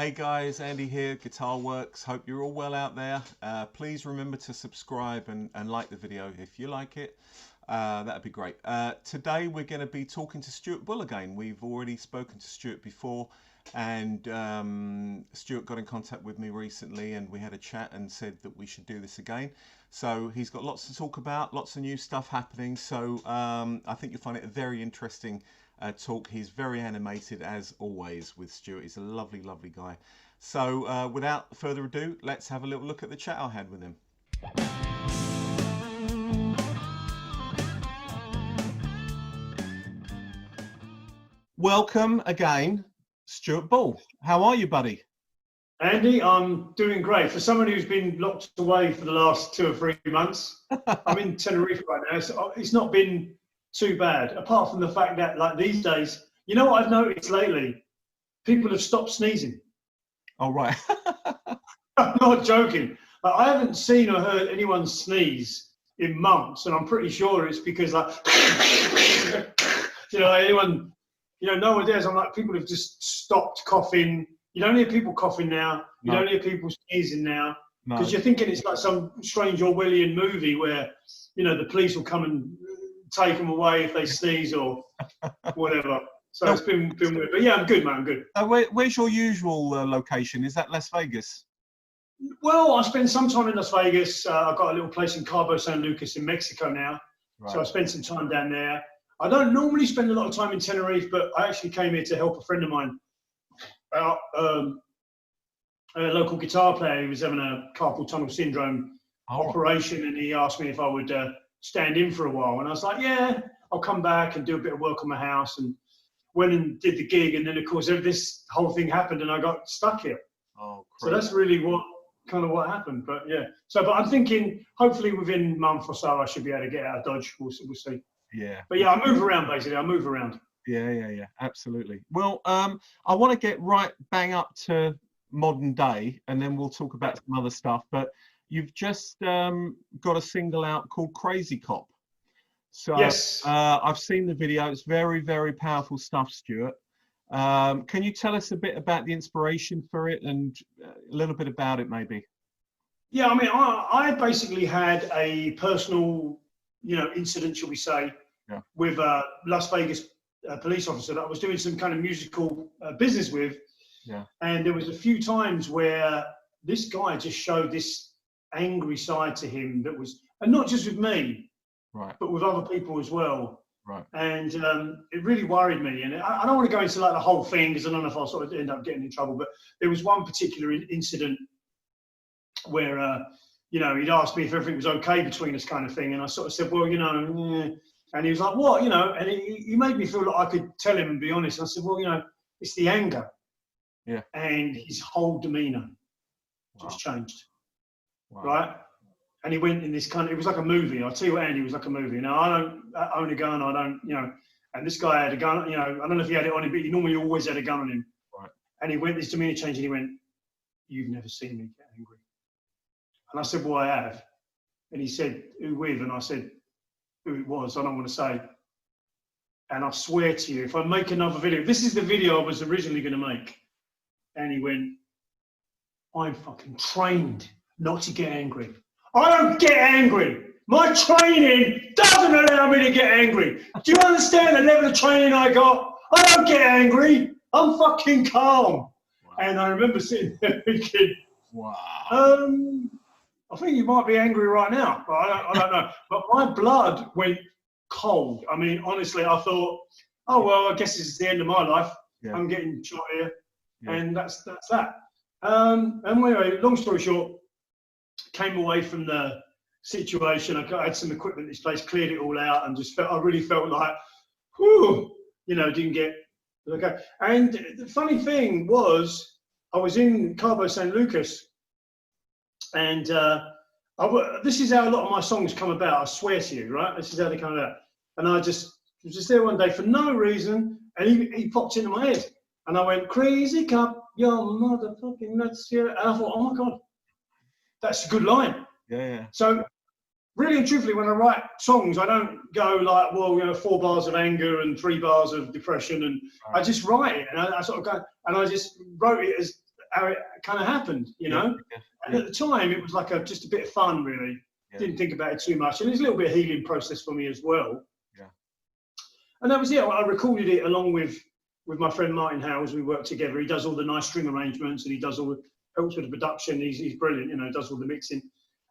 Hey guys, Andy here, Guitar Works. Hope you're all well out there. Please remember to subscribe and like the video if you like it. That'd be great. Today we're going to be talking to Stuart Bull again. We've already spoken to Stuart before, and Stuart got in contact with me recently and we had a chat and said that we should do this again. So he's got lots to talk about, lots of new stuff happening. So I think you'll find it a very interesting talk. He's very animated as always with Stuart. He's a lovely, lovely guy. So without further ado, let's have a little look at the chat I had with him. Welcome again, Stuart Bull. How are you, buddy? Andy, I'm doing great. For someone who's been locked away for the last 2 or 3 months, I'm in Tenerife right now. So it's not been too bad, apart from the fact that, like, these days, you know what I've noticed lately? People have stopped sneezing. Oh, right. I'm not joking. Like, I haven't seen or heard anyone sneeze in months, and I'm pretty sure it's because, like, anyone, no one dares. I'm like, people have just stopped coughing. You don't hear people coughing now. You don't hear people sneezing now. Because you're thinking it's like some strange Orwellian movie where, the police will come and take them away if they sneeze or whatever. So it's been weird. But yeah, I'm good, man. I'm good. Where's your usual location? Is that Las Vegas? Well, I spend some time in Las Vegas. I've got a little place in Cabo San Lucas in Mexico now. Right. So I spend some time down there. I don't normally spend a lot of time in Tenerife, but I actually came here to help a friend of mine out, a local guitar player who was having a carpal tunnel syndrome operation, and he asked me if I would stand in for a while, and I was like, yeah, I'll come back and do a bit of work on my house, and went and did the gig, and then of course this whole thing happened and I got stuck here. Oh, crazy. So that's really what happened. But yeah, but I'm thinking hopefully within a month or so I should be able to get out of Dodge. We'll see. Yeah. But yeah, I move around basically. I move around. Yeah, absolutely. Well, I want to get right bang up to modern day, and then we'll talk about some other stuff. But you've just got a single out called Crazy Cop. So yes. I've seen the video. It's very, very powerful stuff, Stuart. Can you tell us a bit about the inspiration for it and a little bit about it, maybe? Yeah, I mean, I basically had a personal, incident, shall we say, with a Las Vegas police officer that I was doing some kind of musical business with. Yeah. And there was a few times where this guy just showed this angry side to him that was, and not just with me, right, but with other people as well. Right. And it really worried me. And I don't want to go into like the whole thing because I don't know if I'll sort of end up getting in trouble. But there was one particular incident where, he'd asked me if everything was okay between us, kind of thing. And I sort of said, well, and he was like, what, and he made me feel like I could tell him and be honest. And I said, well, it's the anger. Yeah. And his whole demeanor just changed. Wow. Right. And he went in this kind of, it was like a movie. I'll tell you what, Andy, it was like a movie. Now, I don't own a gun. I don't, and this guy had a gun, I don't know if he had it on him, but he normally always had a gun on him. Right. And he went, this demeanor changed, and he went, you've never seen me get angry. And I said, well, I have. And he said, who with? And I said, who it was, I don't want to say. And I swear to you, if I make another video, this is the video I was originally going to make. And he went, I'm fucking trained not to get angry. I don't get angry. My training doesn't allow me to get angry. Do you understand the level of training I got? I don't get angry. I'm fucking calm. Wow. And I remember sitting there thinking, wow. I think you might be angry right now, but I don't know. But my blood went cold. I mean, honestly, I thought, oh, well, I guess this is the end of my life. Yeah. I'm getting shot here. Yeah. And that's that. And anyway, long story short, came away from the situation. I had some equipment in this place, cleared it all out, and I really felt like, whew, didn't get okay. And the funny thing was, I was in Cabo San Lucas, and this is how a lot of my songs come about. I swear to you, right? This is how they come about. And I was just there one day for no reason, and he popped into my head, and I went, "Crazy Cop, you're motherfucking nuts here." And I thought, oh my God, that's a good line. Yeah. So really and truthfully, when I write songs, I don't go like, well, 4 bars of anger and 3 bars of depression, and right. I just write it, and I sort of go, and I just wrote it how it kind of happened, you know. And at the time, it was like just a bit of fun, really. Didn't think about it too much, and it was a little bit of healing process for me as well. And that was it. I recorded it along with my friend Martin Howes. We worked together. He does all the nice string arrangements, and he does helps with the production. He's brilliant, you know. Does all the mixing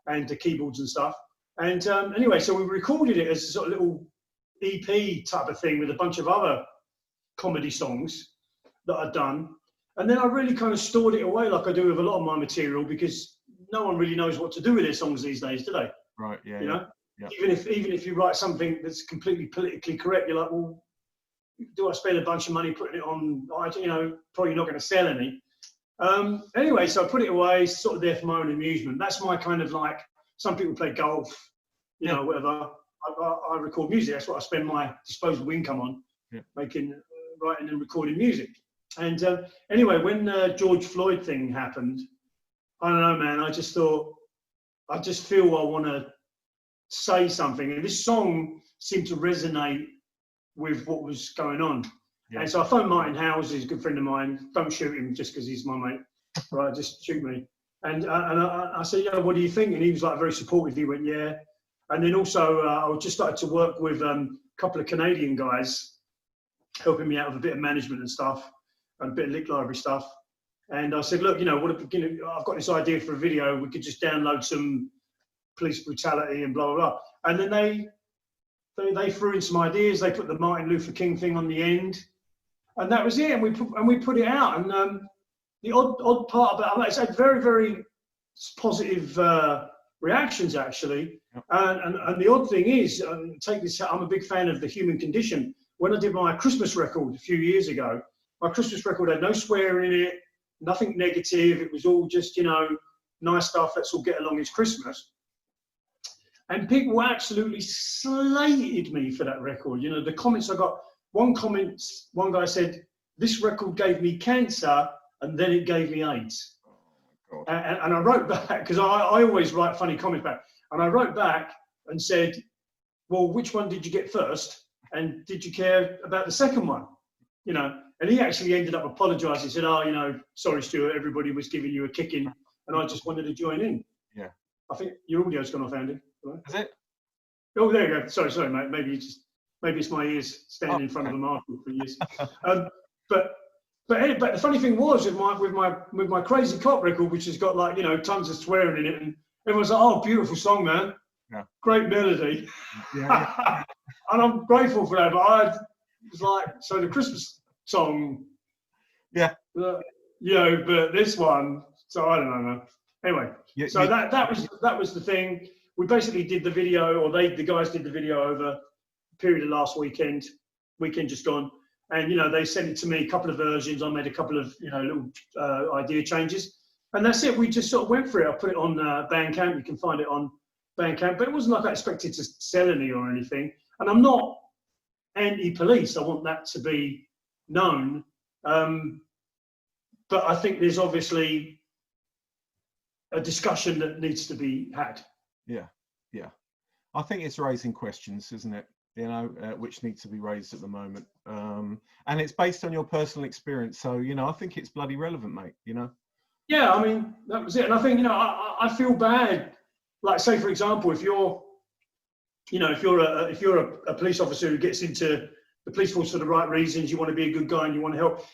and the keyboards and stuff. And anyway, so we recorded it as a sort of little EP type of thing with a bunch of other comedy songs that I'd done. And then I really kind of stored it away like I do with a lot of my material, because no one really knows what to do with their songs these days, do they? Right, yeah. You know? Yeah. Even if you write something that's completely politically correct, you're like, well, do I spend a bunch of money putting it on? You know, probably not going to sell any. Anyway, so I put it away, sort of there for my own amusement. That's my kind of like, some people play golf, you know, whatever. I record music. That's what I spend my disposable income on, writing and recording music. And anyway, when the George Floyd thing happened, I don't know, man, I just thought, I just feel I want to say something. And this song seemed to resonate with what was going on. And so I phoned Martin Howes, he's a good friend of mine. Don't shoot him just because he's my mate. Right, just shoot me. And I said, yeah, what do you think? And he was like very supportive. He went, yeah. And then also I just started to work with a couple of Canadian guys helping me out with a bit of management and stuff, and a bit of lick library stuff. And I said, look, you know, I've got this idea for a video. We could just download some police brutality and blah, blah, blah. And then they threw in some ideas. They put the Martin Luther King thing on the end. And that was it. And we put it out. And the odd part about it, it's had very, very positive reactions, actually. And the odd thing is, take this, I'm a big fan of The Human Condition. When I did my Christmas record a few years ago, my Christmas record had no swearing in it, nothing negative. It was all just, you know, nice stuff. Let's all get along. It's Christmas. And people absolutely slated me for that record. You know, the comments I got, one guy said, this record gave me cancer and then it gave me AIDS. Oh, and I wrote back, because I always write funny comments back. And I wrote back and said, well, which one did you get first? And did you care about the second one? You know, and he actually ended up apologising. He said, oh, you know, sorry, Stuart, everybody was giving you a kicking and I just wanted to join in. Yeah. I think your audio's gone off, Andy. Right? Is it? Oh, there you go. Sorry, mate. Maybe it's my ears standing in front of a market for years. But the funny thing was with my Crazy Cop record, which has got, like, you know, tons of swearing in it, and everyone's like, oh, beautiful song, man. Yeah. Great melody. Yeah. And I'm grateful for that. But I was like, so the Christmas song. Yeah. You know, but this one, so I don't know, man. Anyway, so that was the thing. We basically did the video, or the guys did the video over a period of last weekend just gone. And, you know, they sent it to me, a couple of versions. I made a couple of, you know, little idea changes. And that's it. We just sort of went for it. I put it on Bandcamp. You can find it on Bandcamp. But it wasn't like I expected to sell any or anything. And I'm not anti-police. I want that to be known. But I think there's obviously a discussion that needs to be had. Yeah. I think it's raising questions, isn't it? You know, which needs to be raised at the moment. And it's based on your personal experience. So, you know, I think it's bloody relevant, mate, you know? Yeah, I mean, that was it. And I think, you know, I feel bad. Like, say, for example, if you're a police officer who gets into the police force for the right reasons, you want to be a good guy and you want to help.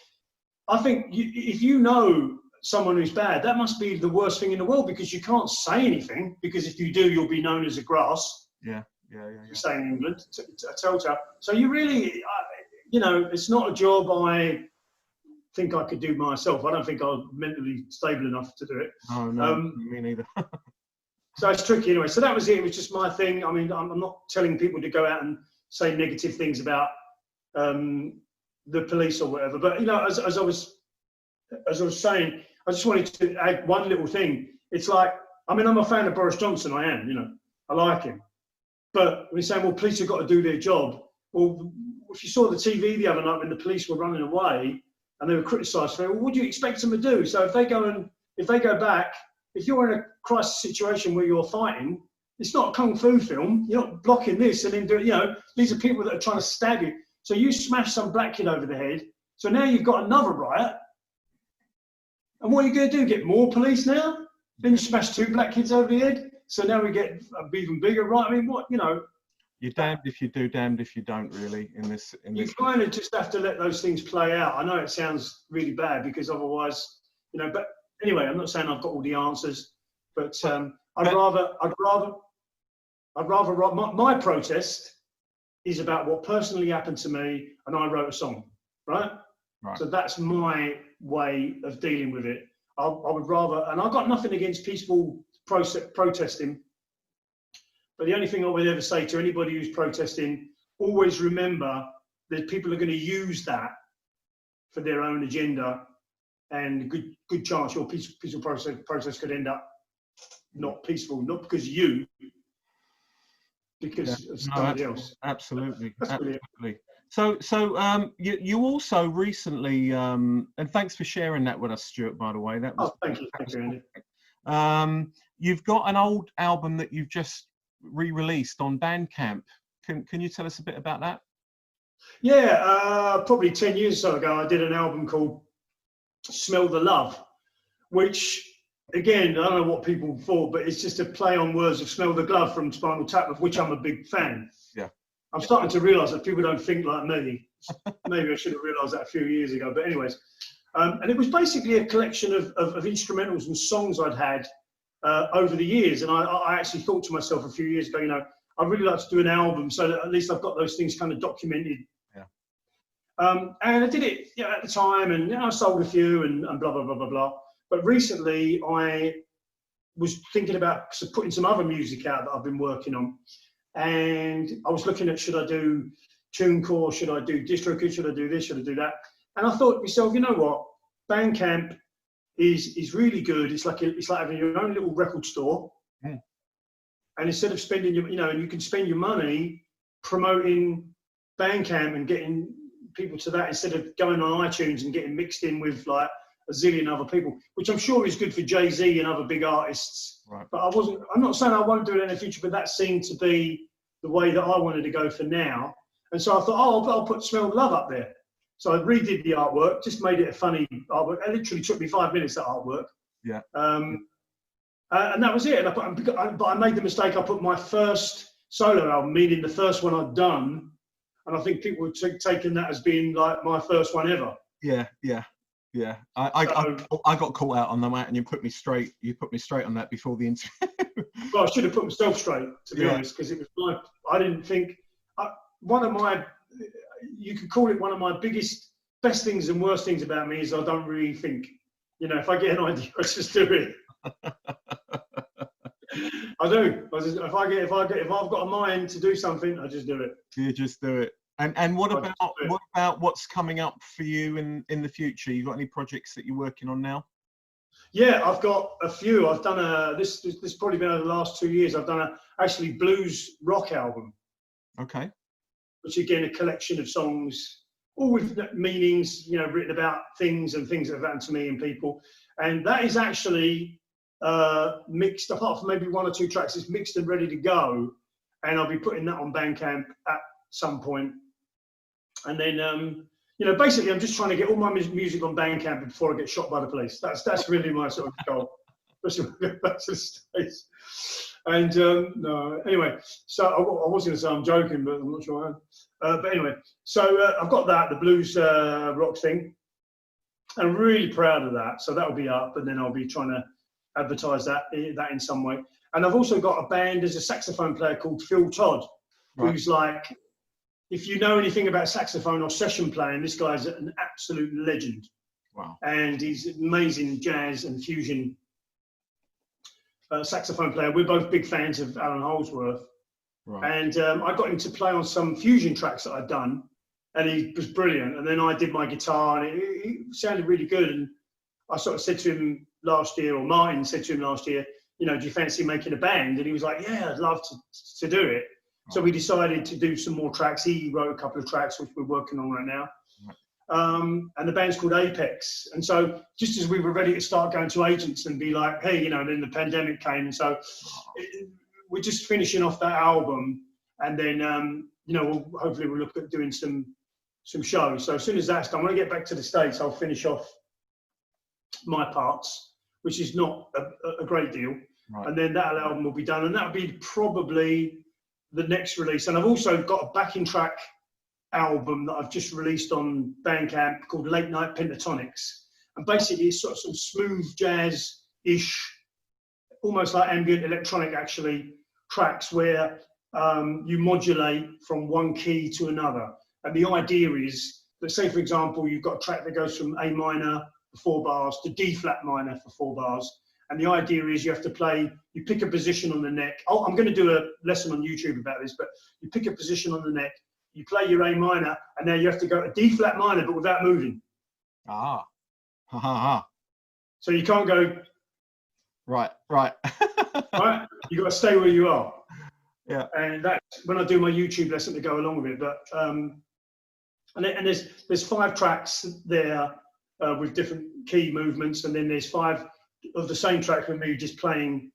I think if you know someone who's bad, that must be the worst thing in the world, because you can't say anything, because if you do, you'll be known as a grass. Yeah. Say in England, a telltale. So you really, you know, it's not a job I think I could do myself. I don't think I'm mentally stable enough to do it. Oh, no, me neither. So it's tricky anyway. So that was it. It was just my thing. I mean, I'm not telling people to go out and say negative things about the police or whatever. But, you know, as I was saying, I just wanted to add one little thing. It's like, I mean, I'm a fan of Boris Johnson. I am, you know, I like him. But when you're saying, well, police have got to do their job. Well, if you saw the TV the other night when the police were running away and they were criticised for it, well, what do you expect them to do? So if they go back, if you're in a crisis situation where you're fighting, it's not a kung fu film. You're not blocking this and then doing, you know, these are people that are trying to stab you. So you smash some black kid over the head. So now you've got another riot. And what are you going to do? Get more police now? Then you smash 2 black kids over the head. So now we get even bigger, right? I mean, what, you know? You're damned if you do, damned if you don't, really, in this. You kind of just have to let those things play out. I know it sounds really bad because otherwise, you know, but anyway, I'm not saying I've got all the answers, but I'd rather, my protest is about what personally happened to me, and I wrote a song, right? So that's my way of dealing with it. I would rather, and I've got nothing against peaceful protesting, but the only thing I would ever say to anybody who's protesting, always remember that people are going to use that for their own agenda, and good chance your peaceful process could end up not peaceful, not because because of somebody else. Absolutely. So you also recently, and thanks for sharing that with us, Stuart, by the way. That was, thank you, Andy. You've got an old album that you've just re-released on Bandcamp. Can you tell us a bit about that? Yeah, probably 10 years or so ago, I did an album called Smell the Love, which, again, I don't know what people thought, but it's just a play on words of Smell the Glove from Spinal Tap, of which I'm a big fan. Yeah. I'm starting to realise that people don't think like me. Maybe I should have realised that a few years ago. But anyways, and it was basically a collection of instrumentals and songs I'd had over the years. And I actually thought to myself a few years ago, you know, I'd really like to do an album so that at least I've got those things kind of documented. Yeah. And I did it, you know, at the time, and you know, I sold a few and blah, blah, blah, blah, blah. But recently I was thinking about putting some other music out that I've been working on. And I was looking at, should I do TuneCore, should I do DistroKid, should I do this, should I do that? And I thought to myself, you know what, Bandcamp is really good. It's like having your own little record store. Mm. And instead of spending your, you know, and you can spend your money promoting Bandcamp and getting people to that instead of going on iTunes and getting mixed in with like a zillion other people, which I'm sure is good for Jay-Z and other big artists. Right. But I'm not saying I won't do it in the future, but that seemed to be the way that I wanted to go for now. And so I thought, I'll put Smell the Love up there. So I redid the artwork, just made it a funny artwork. It literally took me 5 minutes, that artwork. Yeah. And that was it. And but I made the mistake, I put my first solo album, meaning the first one I'd done, and I think people were taking that as being like my first one ever. Yeah. I got caught out on that, and you put me straight on that before the interview. Well, I should have put myself straight, to be honest, because it was I didn't think you could call it one of my best things and worst things about me is I don't really think. You know, if I get an idea, I just do it. I do. If I've got a mind to do something, I just do it. You just do it. And what about what's coming up for you in the future? You got any projects that you're working on now? Yeah, I've got a few. I've done this probably been over the last 2 years. I've done a actually blues rock album. Okay. Which again, a collection of songs, all with meanings, you know, written about things that have happened to me and people. And that is actually mixed, apart from maybe 1 or 2 tracks, it's mixed and ready to go. And I'll be putting that on Bandcamp at some point. And then, you know, basically, I'm just trying to get all my music on Bandcamp before I get shot by the police. That's really my sort of goal. Especially when I get back to the States. And no, anyway, so I was going to say I'm joking, but I'm not sure I am. But anyway, so I've got that, the blues rock thing. I'm really proud of that. So that'll be up, and then I'll be trying to advertise that in some way. And I've also got a band as a saxophone player called Phil Todd, who's like, if you know anything about saxophone or session playing, this guy's an absolute legend. Wow. And he's amazing jazz and fusion saxophone player. We're both big fans of Alan Holdsworth. Right. And I got him to play on some fusion tracks that I'd done, and he was brilliant. And then I did my guitar, and it sounded really good. And I sort of said to him last year, or Martin said to him last year, you know, do you fancy making a band? And he was like, yeah, I'd love to do it. So we decided to do some more tracks. He wrote a couple of tracks, which we're working on right now. And the band's called Apex. And so just as we were ready to start going to agents and be like, hey, you know, and then the pandemic came. And so we're just finishing off that album. And then, you know, hopefully we'll look at doing some shows. So as soon as that's done, when I get back to the States, I'll finish off my parts, which is not a great deal. Right. And then that album will be done, and that'll be probably the next release. And I've also got a backing track album that I've just released on Bandcamp called Late Night Pentatonics, and basically it's sort of some smooth jazz-ish, almost like ambient electronic actually, tracks where you modulate from one key to another. And the idea is that, say for example, you've got a track that goes from A minor for 4 bars to D flat minor for 4 bars. And the idea is you have to play, you pick a position on the neck. Oh, I'm going to do a lesson on YouTube about this, but you pick a position on the neck, you play your A minor, and now you have to go to D flat minor, but without moving. Ah. Ha ha ha. So you can't go. Right. Right. You got to stay where you are. Yeah. And that's when I do my YouTube lesson to go along with it. But and there's 5 tracks there with different key movements, and then there's 5 of the same track with me just playing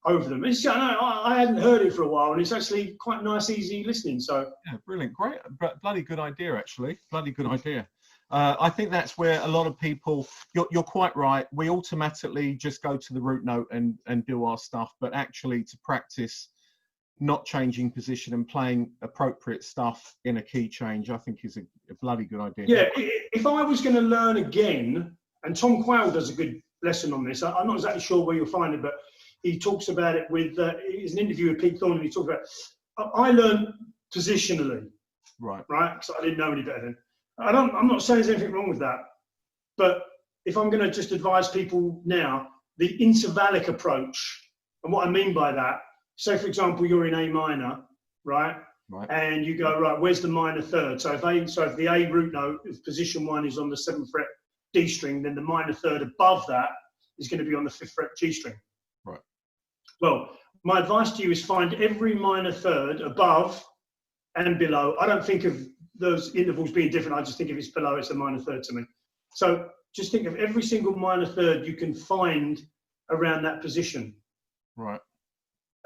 over them. It's, I hadn't heard it for a while, and it's actually quite nice, easy listening. So yeah, brilliant, great, bloody good idea, actually, bloody good idea. I think that's where a lot of people, you're quite right, we automatically just go to the root note and do our stuff, but actually to practice not changing position and playing appropriate stuff in a key change, I think is a bloody good idea. Yeah, if I was going to learn again, and Tom Quayle does a good lesson on this, I'm not exactly sure where you'll find it, but he talks about it with, it's an interview with Pete Thorne, and he talks about, I learned positionally, right, because I didn't know any better then. I'm not saying there's anything wrong with that, but if I'm going to just advise people now, the intervallic approach, and what I mean by that, say for example you're in A minor, right, and you go, right, where's the minor third? So if the A root note, if position 1 is on the 7th fret D string, then the minor third above that is going to be on the 5th fret G string. Right. Well, my advice to you is find every minor third above and below. I don't think of those intervals being different. I just think if it's below, it's a minor third to me. So just think of every single minor third you can find around that position. Right.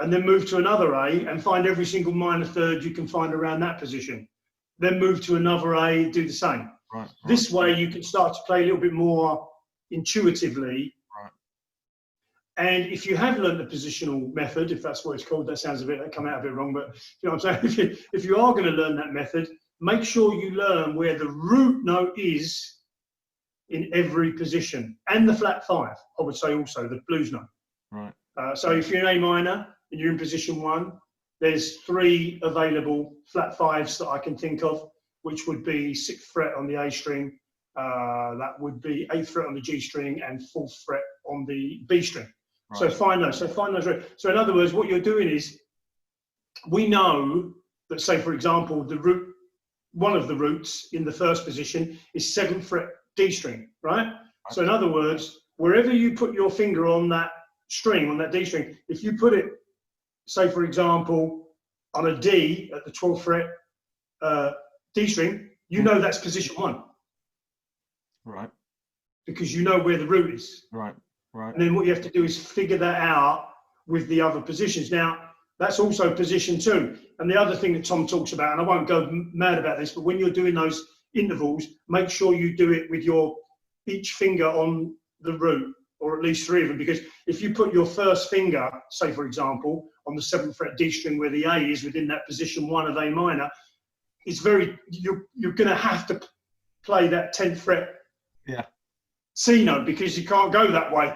And then move to another A and find every single minor third you can find around that position. Then move to another A, do the same. Right. This way you can start to play a little bit more intuitively. Right. And if you have learned the positional method, if that's what it's called, that sounds that come out a bit wrong, but you know what I'm saying? If you are going to learn that method, make sure you learn where the root note is in every position, and the flat 5, I would say also, the blues note. Right. So if you're in A minor and you're in position 1, there's 3 available flat 5s that I can think of, which would be 6th fret on the A string, that would be 8th fret on the G string, and 4th fret on the B string. Right. So find those. So in other words, what you're doing is, we know that, say for example, the root, one of the roots in the first position is 7th fret D string, right? So in other words, wherever you put your finger on that string, on that D string, if you put it, say for example, on a D at the 12th fret D string, you know that's position 1. Right. Because you know where the root is. Right. Right. And then what you have to do is figure that out with the other positions. Now, that's also position 2. And the other thing that Tom talks about, and I won't go mad about this, but when you're doing those intervals, make sure you do it with each finger on the root, or at least 3 of them, because if you put your first finger, say for example, on the 7th fret D string where the A is within that position 1 of A minor, it's you're going to have to play that 10th fret C note, because you can't go that way.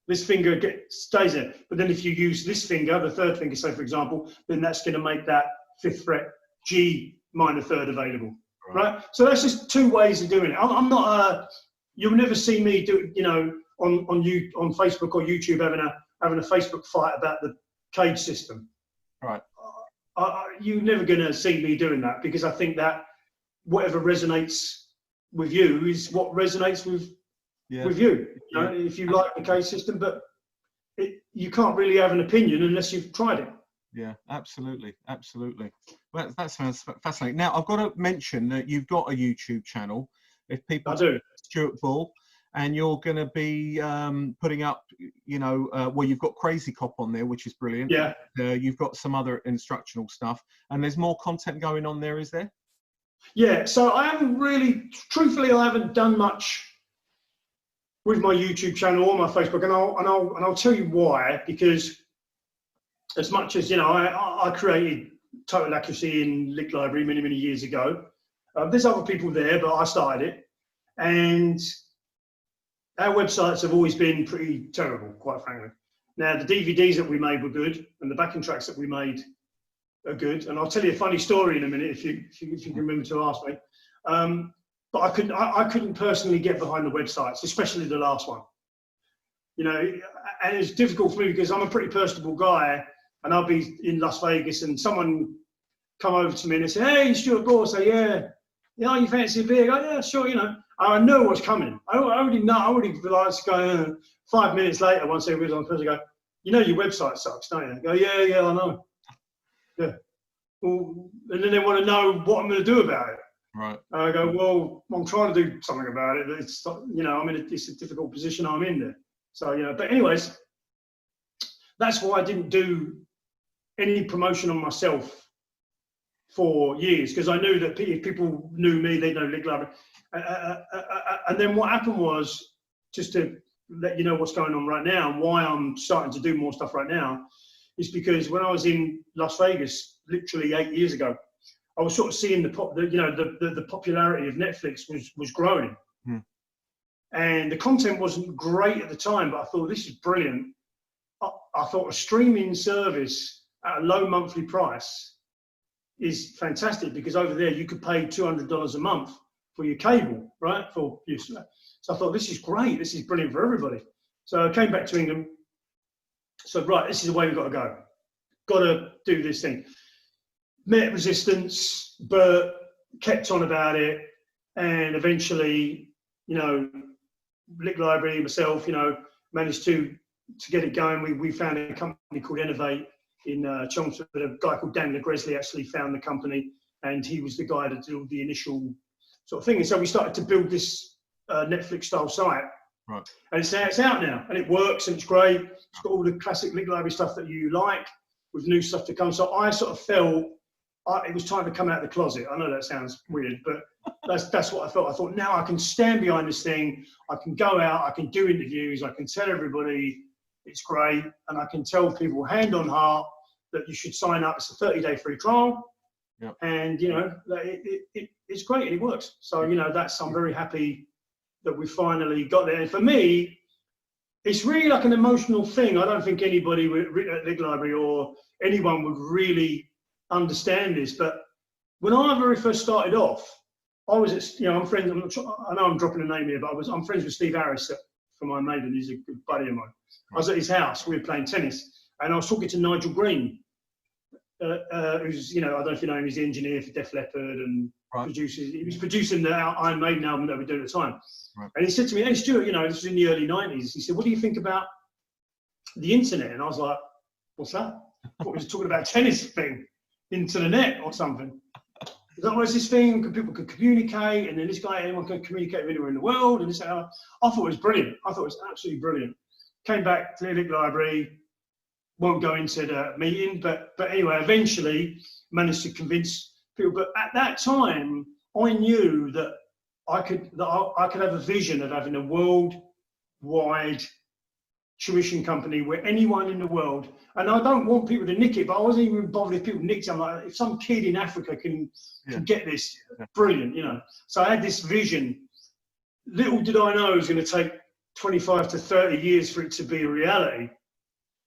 This finger stays there. But then if you use this finger, the 3rd finger, say for example, then that's going to make that 5th fret G minor third available, right? So that's just 2 ways of doing it. I'm not you'll never see me do, you know, on Facebook or YouTube having a Facebook fight about the cage system. Right. You're never going to see me doing that, because I think that whatever resonates with you is what resonates with you. You know, if you like the cage system, but you can't really have an opinion unless you've tried it. Yeah, absolutely, absolutely. Well, that sounds fascinating. Now, I've got to mention that you've got a YouTube channel. If people, I do. Stuart Bull, and you're going to be putting up, you know, well, you've got Crazy Cop on there, which is brilliant. Yeah. You've got some other instructional stuff, and there's more content going on there, is there? Yeah. So I haven't really, truthfully, I haven't done much with my YouTube channel or my Facebook, and I'll tell you why. Because as much as, you know, I created Total Accuracy in Lick Library many years ago. There's other people there, but I started it, and our websites have always been pretty terrible, quite frankly. Now, the DVDs that we made were good, and the backing tracks that we made are good. And I'll tell you a funny story in a minute if you can remember to ask me. But I couldn't personally get behind the websites, especially the last one. You know, and it's difficult for me because I'm a pretty personable guy, and I'll be in Las Vegas, and someone come over to me and they say, "Hey, Stuart Bull." I say, "Yeah, you fancy a beer?" I go, "Yeah, sure." You know, I know what's coming. I already know. I already realised. Go 5 minutes later, once everybody's on first, I go, "You know, your website sucks, don't you?" I go, "Yeah, I know." Yeah. Well, and then they want to know what I'm going to do about it. Right. I go, "Well, I'm trying to do something about it. It's, you know, it's a difficult position I'm in there." So, you know, but anyways, that's why I didn't do any promotion on myself for years, because I knew that if people knew me, they'd know Lick Library. And then what happened was, just to let you know what's going on right now and why I'm starting to do more stuff right now, is because when I was in Las Vegas, literally 8 years ago, I was sort of seeing the popularity of Netflix was growing. And the content wasn't great at the time, but I thought, this is brilliant. I thought a streaming service at a low monthly price is fantastic, because over there you could pay $200 a month for your cable, right? So I thought, this is great. This is brilliant for everybody. So I came back to England. So, right, this is the way we've got to go. Got to do this thing. Met resistance, but kept on about it. And eventually, you know, Lick Library, myself, you know, managed to get it going. We found a company called Innovate in Chelmsford. A guy called Dan Legresley actually found the company, and he was the guy that did the initial sort of thing. And so we started to build this Netflix-style site. Right. And it's out now, and it works, and it's great. It's got all the classic Lick Library stuff that you like, with new stuff to come. So I sort of felt it was time to come out of the closet. I know that sounds weird, but that's what I felt. I thought, now I can stand behind this thing. I can go out. I can do interviews. I can tell everybody it's great, and I can tell people hand on heart that you should sign up. It's a 30-day free trial. Yep. And, you know, it's great, and it works. So, you know, I'm very happy that we finally got there. And for me, it's really like an emotional thing. I don't think anybody at Lick Library or anyone would really understand this. But when I very first started off, I was at, you know, I know I'm dropping a name here, but I'm friends with Steve Harris from Iron Maiden. He's a good buddy of mine. I was at his house. We were playing tennis, and I was talking to Nigel Green, who's, you know, I don't know if you know him, he's the engineer for Def Leppard and produces. He was producing the Iron Maiden album that we did at the time. Right. And he said to me, "Hey, Stuart, you know, this was in the early 90s. He said, what do you think about the internet?" And I was like, "What's that?" I thought we were talking about a tennis thing, into the net or something. He's like, "Well, it's this thing, people could communicate, and then this guy, anyone can communicate with anywhere in the world." And this, I thought it was brilliant. I thought it was absolutely brilliant. Came back to the Lick Library, won't go into the meeting, but anyway, eventually managed to convince people. But at that time, I knew that I could have a vision of having a worldwide tuition company where anyone in the world, and I don't want people to nick it, but I wasn't even bothered if people nicked it. I'm like, if some kid in Africa can get this, brilliant, you know. So I had this vision. Little did I know it was going to take 25 to 30 years for it to be a reality.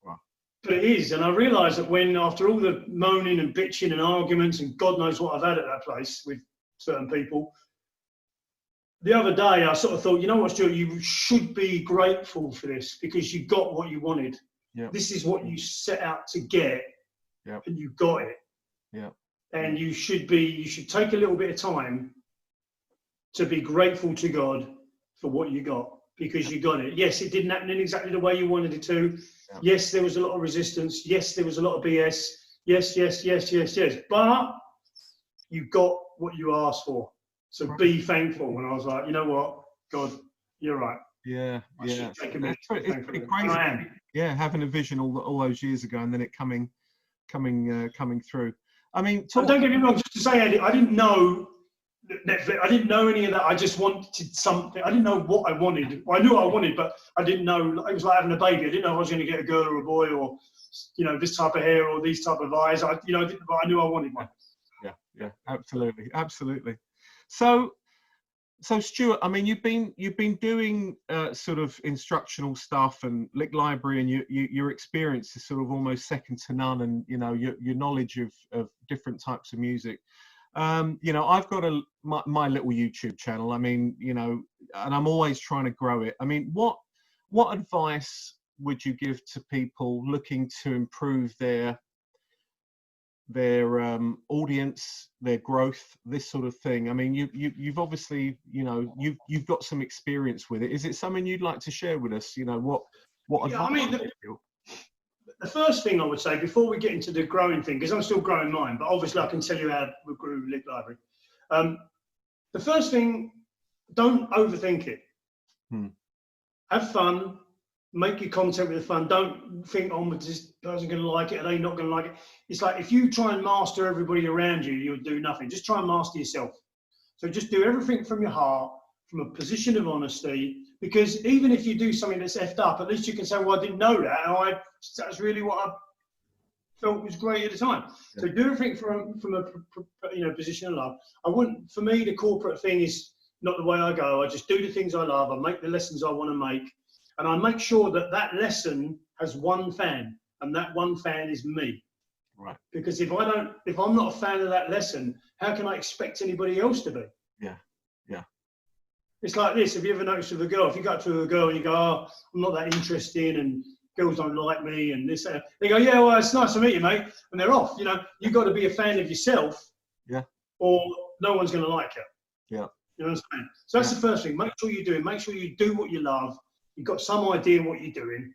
Wow. But it is, and I realised that when, after all the moaning and bitching and arguments, and God knows what I've had at that place with certain people, the other day I sort of thought, you know what, Stuart, you should be grateful for this, because you got what you wanted. Yep. This is what you set out to get, and you got it. Yep. And you should take a little bit of time to be grateful to God for what you got, because you got it. Yes, it didn't happen in exactly the way you wanted it to. Yep. Yes, there was a lot of resistance. Yes, there was a lot of BS. Yes. But you got what you asked for. So be thankful. And I was like, you know what, God, you're right. Yeah. It's pretty crazy. Yeah, having a vision all those years ago, and then it coming through. I mean, don't get me wrong. Just to say, Eddie, I didn't know Netflix. I didn't know any of that. I just wanted something. I didn't know what I wanted. Well, I knew what I wanted, but I didn't know. It was like having a baby. I didn't know if I was going to get a girl or a boy, or this type of hair or these type of eyes. But I knew I wanted one. Yeah, absolutely, absolutely. So Stuart, I mean, you've been doing sort of instructional stuff and Lick Library, and your experience is sort of almost second to none, and your knowledge of different types of music. I've got my little YouTube channel. I mean, and I'm always trying to grow it. I mean, what advice would you give to people looking to improve their audience, their growth, this sort of thing? I mean, you've obviously, you've got some experience with it. Is it something you'd like to share with us? What advice? I mean, the first thing I would say before we get into the growing thing, because I'm still growing mine, but obviously I can tell you how we grew Lick Library. The first thing, don't overthink it. Have fun. Make your content with fun. Don't think, oh, this person going to like it, are they not going to like it? It's like, if you try and master everybody around you, you'll do nothing. Just try and master yourself. So just do everything from your heart, from a position of honesty, because even if you do something that's effed up, at least you can say, well, I didn't know that, and that's really what I felt was great at the time. Yeah. So do everything from a position of love. For me, the corporate thing is not the way I go. I just do the things I love. I make the lessons I want to make. And I make sure that lesson has one fan, and that one fan is me. Right. Because if I'm not a fan of that lesson, how can I expect anybody else to be? Yeah. It's like this. Have you ever noticed with a girl? If you go up to a girl and you go, oh, I'm not that interested, and girls don't like me, and this, they go, yeah, well, it's nice to meet you, mate, and they're off. You've got to be a fan of yourself. Yeah. Or no one's going to like you. Yeah. You know what I'm saying? So that's the first thing. Make sure you do it. Make sure you do what you love. You've got some idea what you're doing,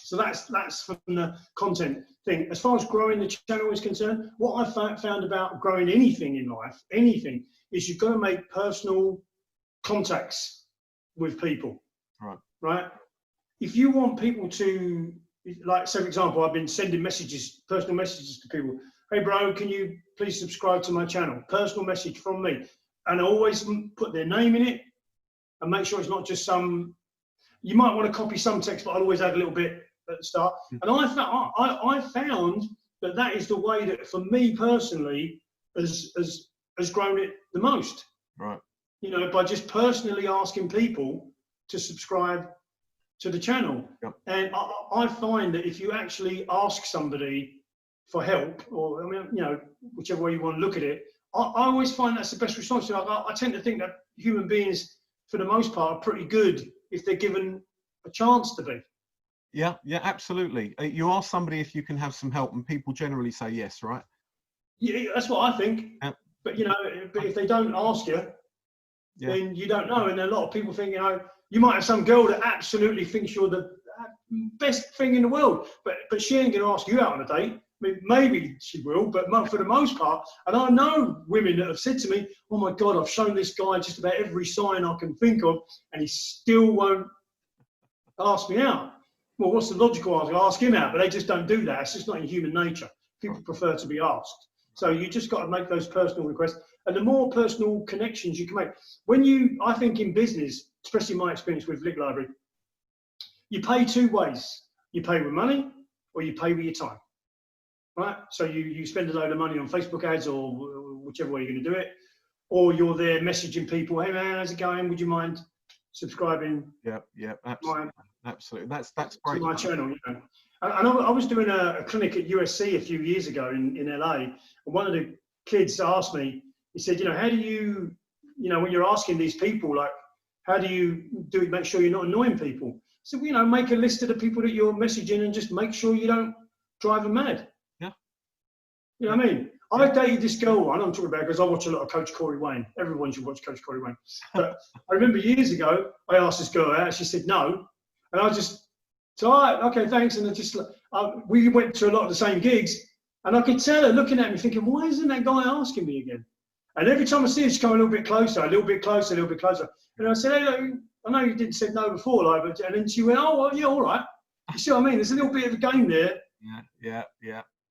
So that's from the content thing. As far as growing the channel is concerned, what I found about growing anything in life, is you've got to make personal contacts with people. Right? If you want people to, like, say, for example, I've been sending personal messages to people. Hey, bro, can you please subscribe to my channel? Personal message from me. And I always put their name in it. And make sure it's not just you might want to copy some text, but I'll always add a little bit at the start. And I found that is the way that, for me personally, has grown it the most. Right. By just personally asking people to subscribe to the channel. Yep. And I find that if you actually ask somebody for help, or, whichever way you want to look at it, I always find that's the best response. I tend to think that human beings, for the most part, are pretty good if they're given a chance to be. Yeah, absolutely. You ask somebody if you can have some help, and people generally say yes, right? Yeah, that's what I think. Yeah. But but if they don't ask you, then you don't know. And a lot of people think, you might have some girl that absolutely thinks you're the best thing in the world, but she ain't going to ask you out on a date. I mean, maybe she will, but for the most part, and I know women that have said to me, oh my God, I've shown this guy just about every sign I can think of, and he still won't ask me out. Well, what's the logical answer? Ask him out, but they just don't do that. It's just not in human nature. People prefer to be asked. So you just got to make those personal requests. And the more personal connections you can make. I think in business, especially my experience with Lick Library, you pay two ways. You pay with money, or you pay with your time. Right? So you spend a load of money on Facebook ads, or whichever way you're going to do it, or you're there messaging people, hey man, how's it going? Would you mind subscribing? Yeah, absolutely. That's great. To my channel, And I was doing a clinic at USC a few years ago in LA, and one of the kids asked me, he said, how do you, when you're asking these people, like, how do you make sure you're not annoying people? So, make a list of the people that you're messaging and just make sure you don't drive them mad. You know what I mean? I dated this girl, and I'm talking about because I watch a lot of Coach Corey Wayne. Everyone should watch Coach Corey Wayne. But I remember years ago, I asked this girl out, she said no. And I just said, all right, okay, thanks. And we went to a lot of the same gigs, and I could tell her looking at me thinking, why isn't that guy asking me again? And every time I see her, she's coming a little bit closer, a little bit closer, a little bit closer. And I said, hey, look, I know you didn't say no before, and then she went, oh, well, yeah, all right. You see what I mean? There's a little bit of a game there. Yeah.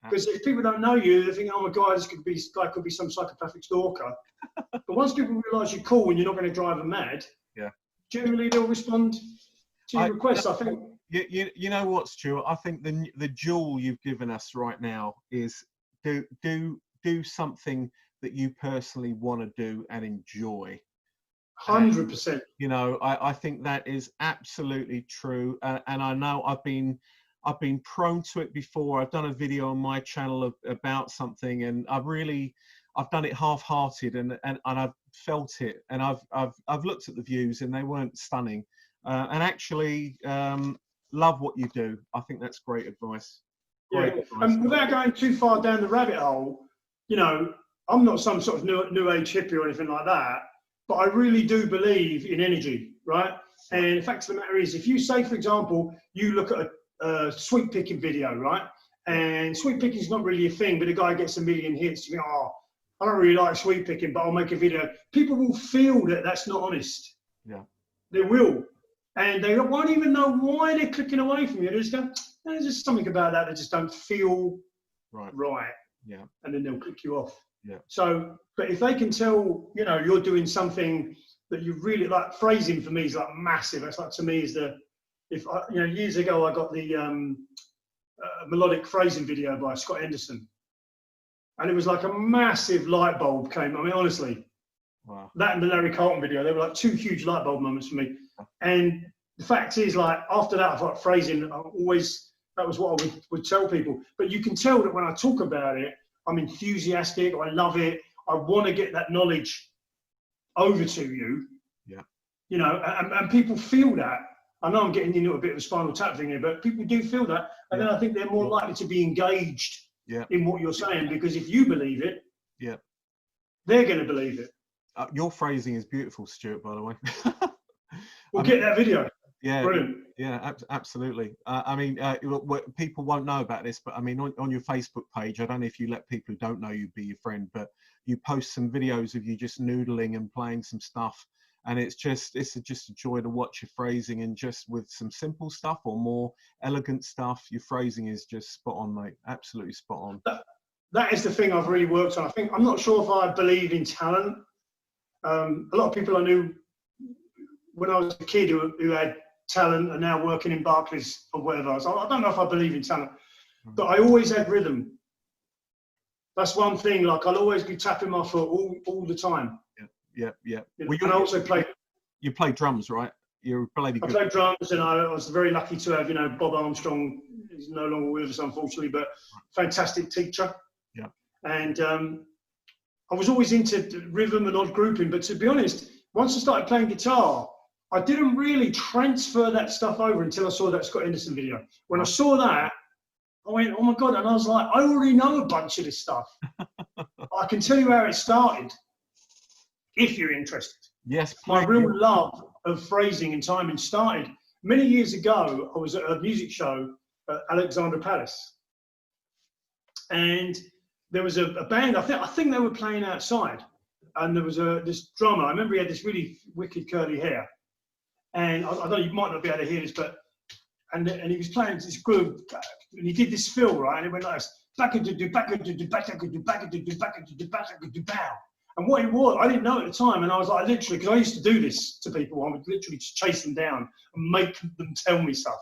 Because if people don't know you, they think, oh my God, this guy could be some psychopathic stalker. But once people realise you're cool and you're not going to drive them mad, generally they'll respond to your requests. I think. You know what, Stuart? I think the jewel you've given us right now is do something that you personally want to do and enjoy. 100%. You know, I think that is absolutely true, and I know I've been prone to it before. I've done a video on my channel about something, and I've done it half-hearted, and I've felt it, and I've looked at the views, and they weren't stunning, and actually love what you do. I think that's great advice. Great advice. And without going too far down the rabbit hole, you know, I'm not some sort of new age hippie or anything like that, but I really do believe in energy, right? And the fact of the matter is, if you say, for example, you look at a sweet picking video, right? And sweet picking is not really a thing, but a guy gets 1 million hits. You go, oh, I don't really like sweet picking, but I'll make a video. People will feel that that's not honest. Yeah. They will. And they won't even know why they're clicking away from you. They just go, there's just something about that that just don't feel right. Yeah. And then they'll click you off. Yeah. So, but if they can tell, you know, you're doing something that you really like, phrasing for me is like massive. It's like, to me, is years ago I got the melodic phrasing video by Scott Henderson, and it was like a massive light bulb came. I mean, honestly, wow. That and the Larry Carlton video, they were like 2 huge light bulb moments for me. And the fact is, like, after that, I thought phrasing, that was what I would tell people. But you can tell that when I talk about it, I'm enthusiastic, I love it, I want to get that knowledge over to you. Yeah. You know, and people feel that. I know I'm getting into a bit of a spinal tap thing here, but people do feel that. And then I think they're more likely to be engaged in what you're saying, because if you believe it, they're going to believe it. Your phrasing is beautiful, Stuart, by the way. We'll get that video. Yeah, brilliant. Yeah, absolutely. I mean, people won't know about this, but I mean, on your Facebook page, I don't know if you let people who don't know you be your friend, but you post some videos of you just noodling and playing some stuff, and it's just a joy to watch your phrasing, and just with some simple stuff or more elegant stuff, your phrasing is just spot on, mate. Absolutely spot on. That is the thing I've really worked on. I'm not sure if I believe in talent. A lot of people I knew when I was a kid who had talent are now working in Barclays or whatever. So I don't know if I believe in talent, but I always had rhythm. That's one thing. Like, I'll always be tapping my foot all the time. Yeah. Well, and I also play. You play drums, right? I played drums, and I was very lucky to have, you know, Bob Armstrong. He's no longer with us, unfortunately, but fantastic teacher. Yeah. And I was always into rhythm and odd grouping, but to be honest, once I started playing guitar, I didn't really transfer that stuff over until I saw that Scott Henderson video. When I saw that, I went, oh my God. And I was like, I already know a bunch of this stuff. I can tell you how it started, if you're interested. Yes. My real love of phrasing and timing started many years ago. I was at a music show at Alexandra Palace. And there was a band, I think they were playing outside. And there was this drummer. I remember he had this really wicked curly hair. And I know you might not be able to hear this, but and he was playing this groove, and he did this fill, right, and it went like this, back and do, back and do, back and do, back and do, back and do, back and do, bow. And what it was, I didn't know at the time, and I was like, literally, because I used to do this to people, I would literally just chase them down and make them tell me stuff.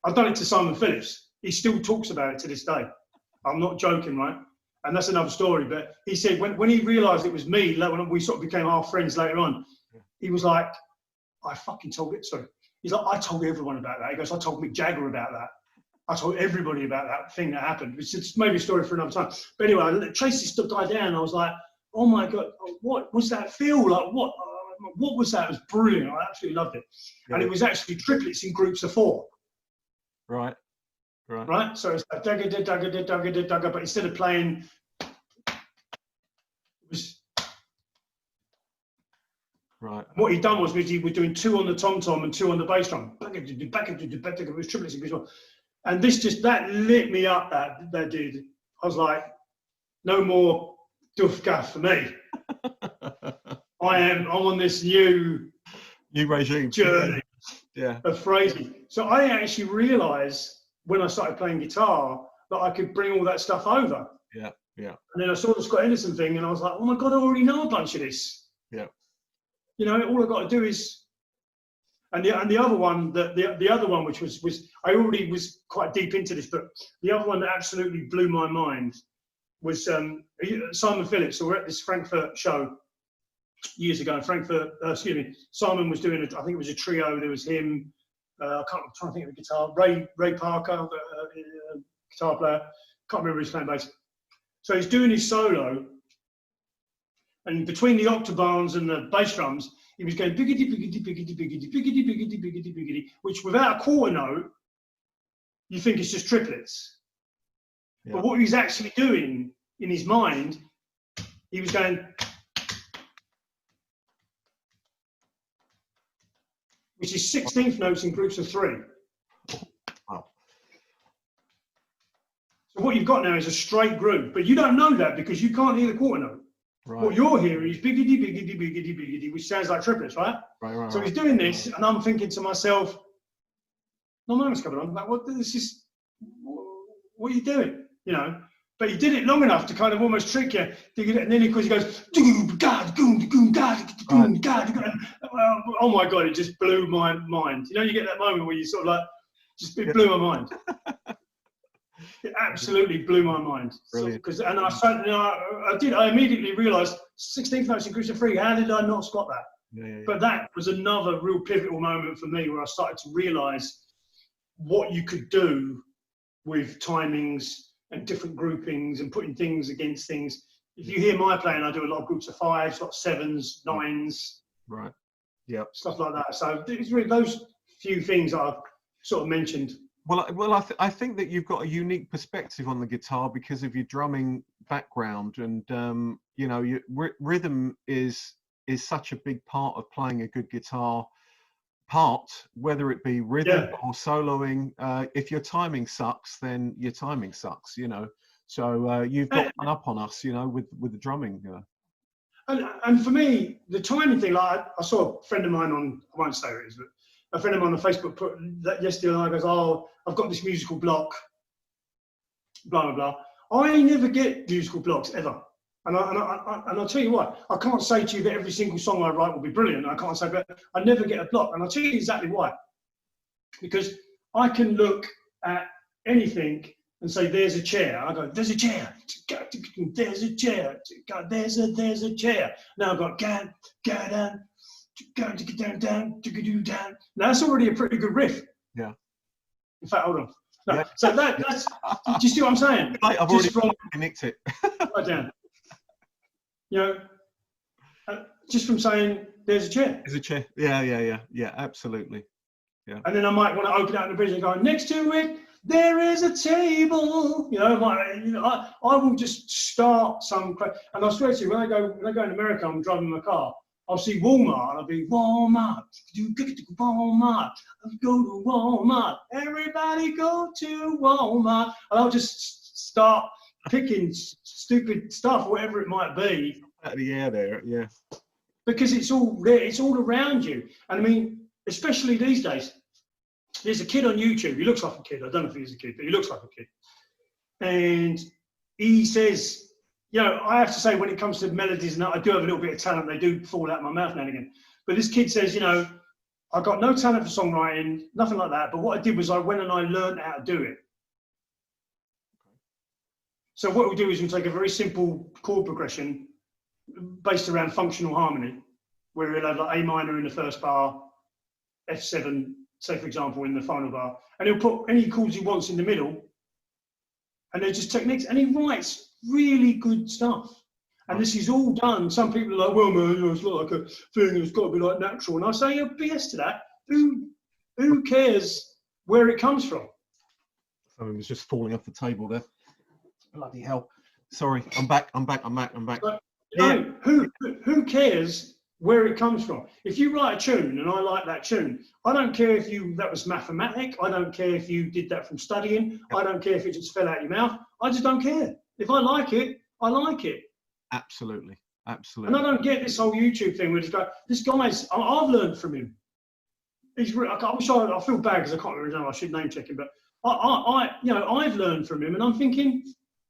I've done it to Simon Phillips. He still talks about it to this day. I'm not joking, right? And that's another story. But he said when he realised it was me, like, when we sort of became half friends later on, he was like, I fucking told it. Sorry. He's like, I told everyone about that. He goes, I told Mick Jagger about that. I told everybody about that thing that happened. It's maybe a story for another time. But anyway, I traced this stuff died down. I was like, oh my God, what was that feel? Like, what was that? It was brilliant. I absolutely loved it. Yeah. And it was actually triplets in groups of 4. Right. So it's like dugga, dugga, dugga, dugga, but instead of playing, it was. Right. What he'd done was he was doing 2 on the tom-tom and 2 on the bass drum. It was triplets in groups. And that lit me up, that dude. I was like, no more duff guff for me. I'm on this new regime journey of phrasing. So I actually realised when I started playing guitar, that I could bring all that stuff over. Yeah, yeah. And then I saw the Scott Henderson thing, and I was like, oh my God, I already know a bunch of this. Yeah. You know, all I've got to do is, and the other one, the other one, which was I already was quite deep into this, but the other one that absolutely blew my mind was Simon Phillips. So we're at this Frankfurt show years ago in Frankfurt. Simon was doing I think it was a trio. There was him. I'm trying to think of the guitar. Ray Parker, guitar player. Can't remember his name bass. So he's doing his solo, and between the octobans and the bass drums, he was going biggity, biggity, biggity, biggity, biggity, biggity, biggity, biggity, which without a quarter note, you think it's just triplets. Yeah. But what he's actually doing in his mind, he was going, which is 16th notes in groups of 3. Wow. So what you've got now is a straight group, but you don't know that because you can't hear the quarter note. Right. What you're hearing is biggity, biggity, biggity, biggity, which sounds like triplets, right? Right. So he's doing this, and I'm thinking to myself, no moments coming on. Like, what are you doing? You know? But he did it long enough to kind of almost trick you. And then he goes, God, oh my God, it just blew my mind. You know, you get that moment where you sort of like, it blew my mind. It absolutely blew my mind. I immediately realised 16th notes in groups of 3. How did I not spot that? Yeah. But that was another real pivotal moment for me where I started to realise what you could do with timings and different groupings and putting things against things. If you hear my playing, I do a lot of groups of 5s, a lot of 7s, 9s, right? Yeah, stuff like that. So it's really those few things I've sort of mentioned. Well, I think that you've got a unique perspective on the guitar because of your drumming background, and you know, rhythm is such a big part of playing a good guitar part, whether it be rhythm or soloing. If your timing sucks, then your timing sucks, you know. So you've got one up on us, you know, with the drumming. And for me, the timing thing, like I saw a friend of mine on, I won't say who it is, but a friend of mine on Facebook put that yesterday, and I goes, oh, I've got this musical block, blah, blah, blah. I never get musical blocks, ever. And I'll tell you what, I can't say to you that every single song I write will be brilliant. I can't say, but I never get a block. And I'll tell you exactly why. Because I can look at anything and say, there's a chair. I go, there's a chair. There's a chair. There's a chair. Now I've got down. Now that's already a pretty good riff. Yeah. In fact, hold on. No, yeah. So that's. Do you see what I'm saying? I've already nicked it. Right down. You know, just from saying there's a chair. There's a chair. Yeah. Absolutely. Yeah. And then I might want to open out the bridge and go, next to it, there is a table. You know, I will just start some. And I swear to you, when I go in America, I'm driving my car. I'll see Walmart, and I'll be Walmart, Walmart, I'll go to Walmart, everybody go to Walmart, and I'll just start picking stupid stuff, whatever it might be. Out of the air there, yeah. Because it's all there, it's all around you. And I mean, especially these days, there's a kid on YouTube, he looks like a kid, I don't know if he's a kid, but he looks like a kid. And he says, you know, I have to say, when it comes to melodies, and I do have a little bit of talent, they do fall out of my mouth now and again. But this kid says, you know, I've got no talent for songwriting, nothing like that. But what I did was I went and I learned how to do it. So what we'll do is we'll take a very simple chord progression based around functional harmony, where we'll have like A minor in the first bar, F7, say for example, in the final bar, and he'll put any chords he wants in the middle, and they're just techniques, and he writes really good stuff. And this is all done. Some people are like, well, man, you know, it's not like a thing, it's got to be like natural. And I say, BS to that. Who cares where it comes from? Something was just falling off the table there. Bloody hell. Sorry, I'm back. But, you know, who cares where it comes from? If you write a tune and I like that tune, I don't care if that was mathematic. I don't care if you did that from studying. Yep. I don't care if it just fell out your mouth. I just don't care. If I like it, I like it. Absolutely. And I don't get this whole YouTube thing where this guy's, I've learned from him. I feel bad because I can't remember his name, I should name check him, but you know, I've learned from him, and I'm thinking,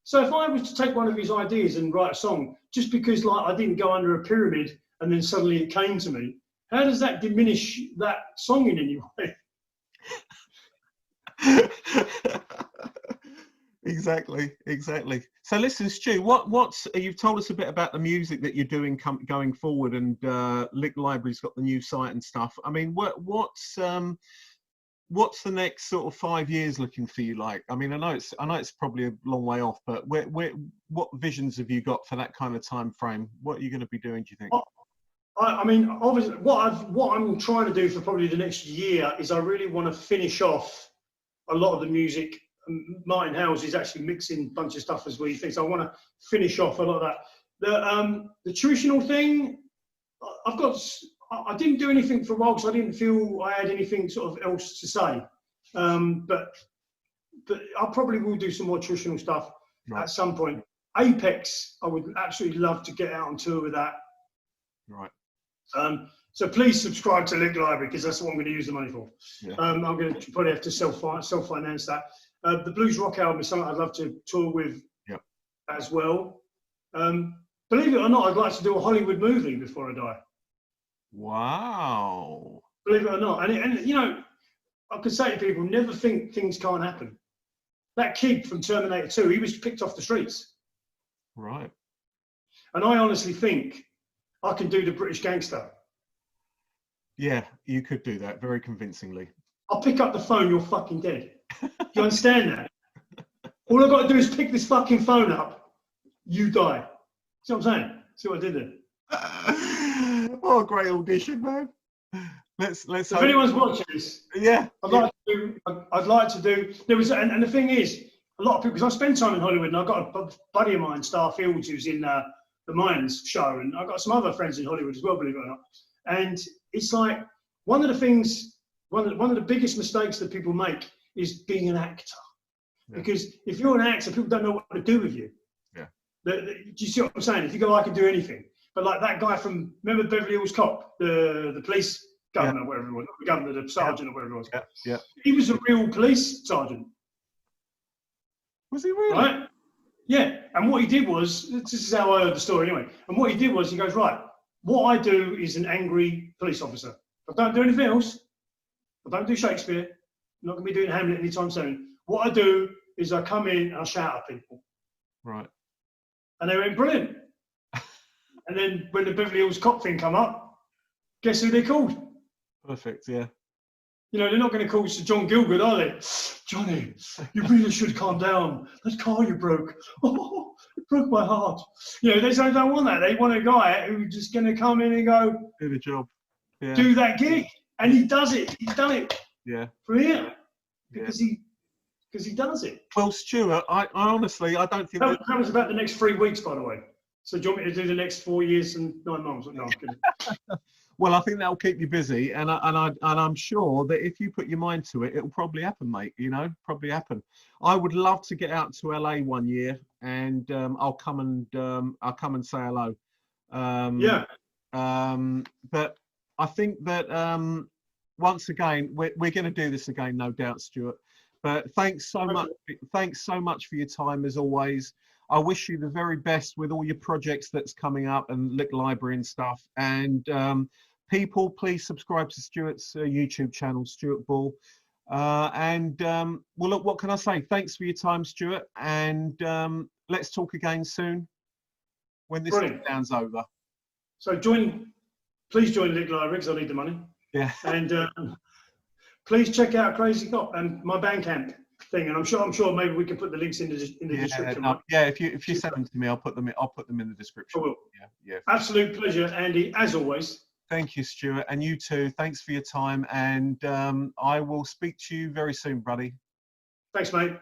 so if I was to take one of his ideas and write a song, just because like I didn't go under a pyramid and then suddenly it came to me, how does that diminish that song in any way? Exactly. So listen, Stu, what's you've told us a bit about the music that you're doing going forward, and Lick Library's got the new site and stuff. I mean, what's the next sort of 5 years looking for you like? I mean, I know it's probably a long way off, but what visions have you got for that kind of time frame? What are you going to be doing, do you think? I mean, obviously, what I'm trying to do for probably the next year is I really want to finish off a lot of the music. Martin Howes is actually mixing a bunch of stuff as we think, so I want to finish off a lot of that. The traditional thing, I didn't do anything for a while because I didn't feel I had anything sort of else to say. But I probably will do some more traditional stuff at some point. Apex, I would absolutely love to get out on tour with that. Right. So please subscribe to Lick Library, because that's what I'm going to use the money for. Yeah. I'm going to probably have to self-finance that. The Blues Rock album is something I'd love to tour with as well. Believe it or not, I'd like to do a Hollywood movie before I die. Wow. Believe it or not. And you know, I could say to people, never think things can't happen. That kid from Terminator 2, he was picked off the streets. Right. And I honestly think I can do the British gangster. Yeah, you could do that very convincingly. I'll pick up the phone, you're fucking dead. Do you understand that? All I've got to do is pick this fucking phone up, you die. See what I'm saying? See what I did there? What a great audition, man. Let's if anyone's watching this, I'd like to do there was, and the thing is, a lot of people, because I spend time in Hollywood, and I've got a buddy of mine, Star Fields, who's in the Mayans show, and I've got some other friends in Hollywood as well, believe it or not. And it's like one of the biggest mistakes that people make is being an actor. Because if you're an actor, people don't know what to do with you. Do you see what I'm saying? If you go, I can do anything. But like that guy from, remember Beverly Hills Cop, the police governor, whatever it was, the governor, the sergeant, or whatever it was. He was a real police sergeant. Was he really? Right? Yeah. And what he did was, this is how I heard the story anyway. And what he did was, he goes, right, what I do is an angry police officer. I don't do anything else. I don't do Shakespeare. I'm not going to be doing Hamlet anytime soon. What I do is I come in and I shout at people. Right. And they went, brilliant. And then when the Beverly Hills Cop thing come up, guess who they called? Perfect, yeah. You know, they're not going to call Sir John Gielgud, are they? Johnny, you really should calm down. That car you broke. Oh, it broke my heart. You know, they don't want that. They want a guy who's just going to come in and go, do the job. Yeah. Do that gig. And he does it. He's done it. Yeah. For him. Because he does it. Well, Stuart, I honestly, I don't think that was about the next 3 weeks, by the way. So do you want me to do the next 4 years and 9 months? No, I'm kidding. Well, I think that'll keep you busy, and I'm sure that if you put your mind to it, it'll probably happen, mate. You know, probably happen. I would love to get out to LA one year, and I'll come and say hello. But I think that once again, we're going to do this again, no doubt, Stuart. But thanks so much. Thanks so much for your time, as always. I wish you the very best with all your projects that's coming up and Lick Library and stuff. And people, please subscribe to Stuart's YouTube channel, Stuart Bull. Well, look, what can I say? Thanks for your time, Stuart. And let's talk again soon when this lockdown's over. So please join Lick Library, because I need the money. Yeah. And please check out Crazy Cop and my Bandcamp thing, and I'm sure maybe we can put the links in the description. Yeah, if you send them to me, I'll put them in the description. I will. Yeah. Absolute pleasure, Andy, as always. Thank you, Stuart, and you too. Thanks for your time, and I will speak to you very soon, buddy. Thanks, mate.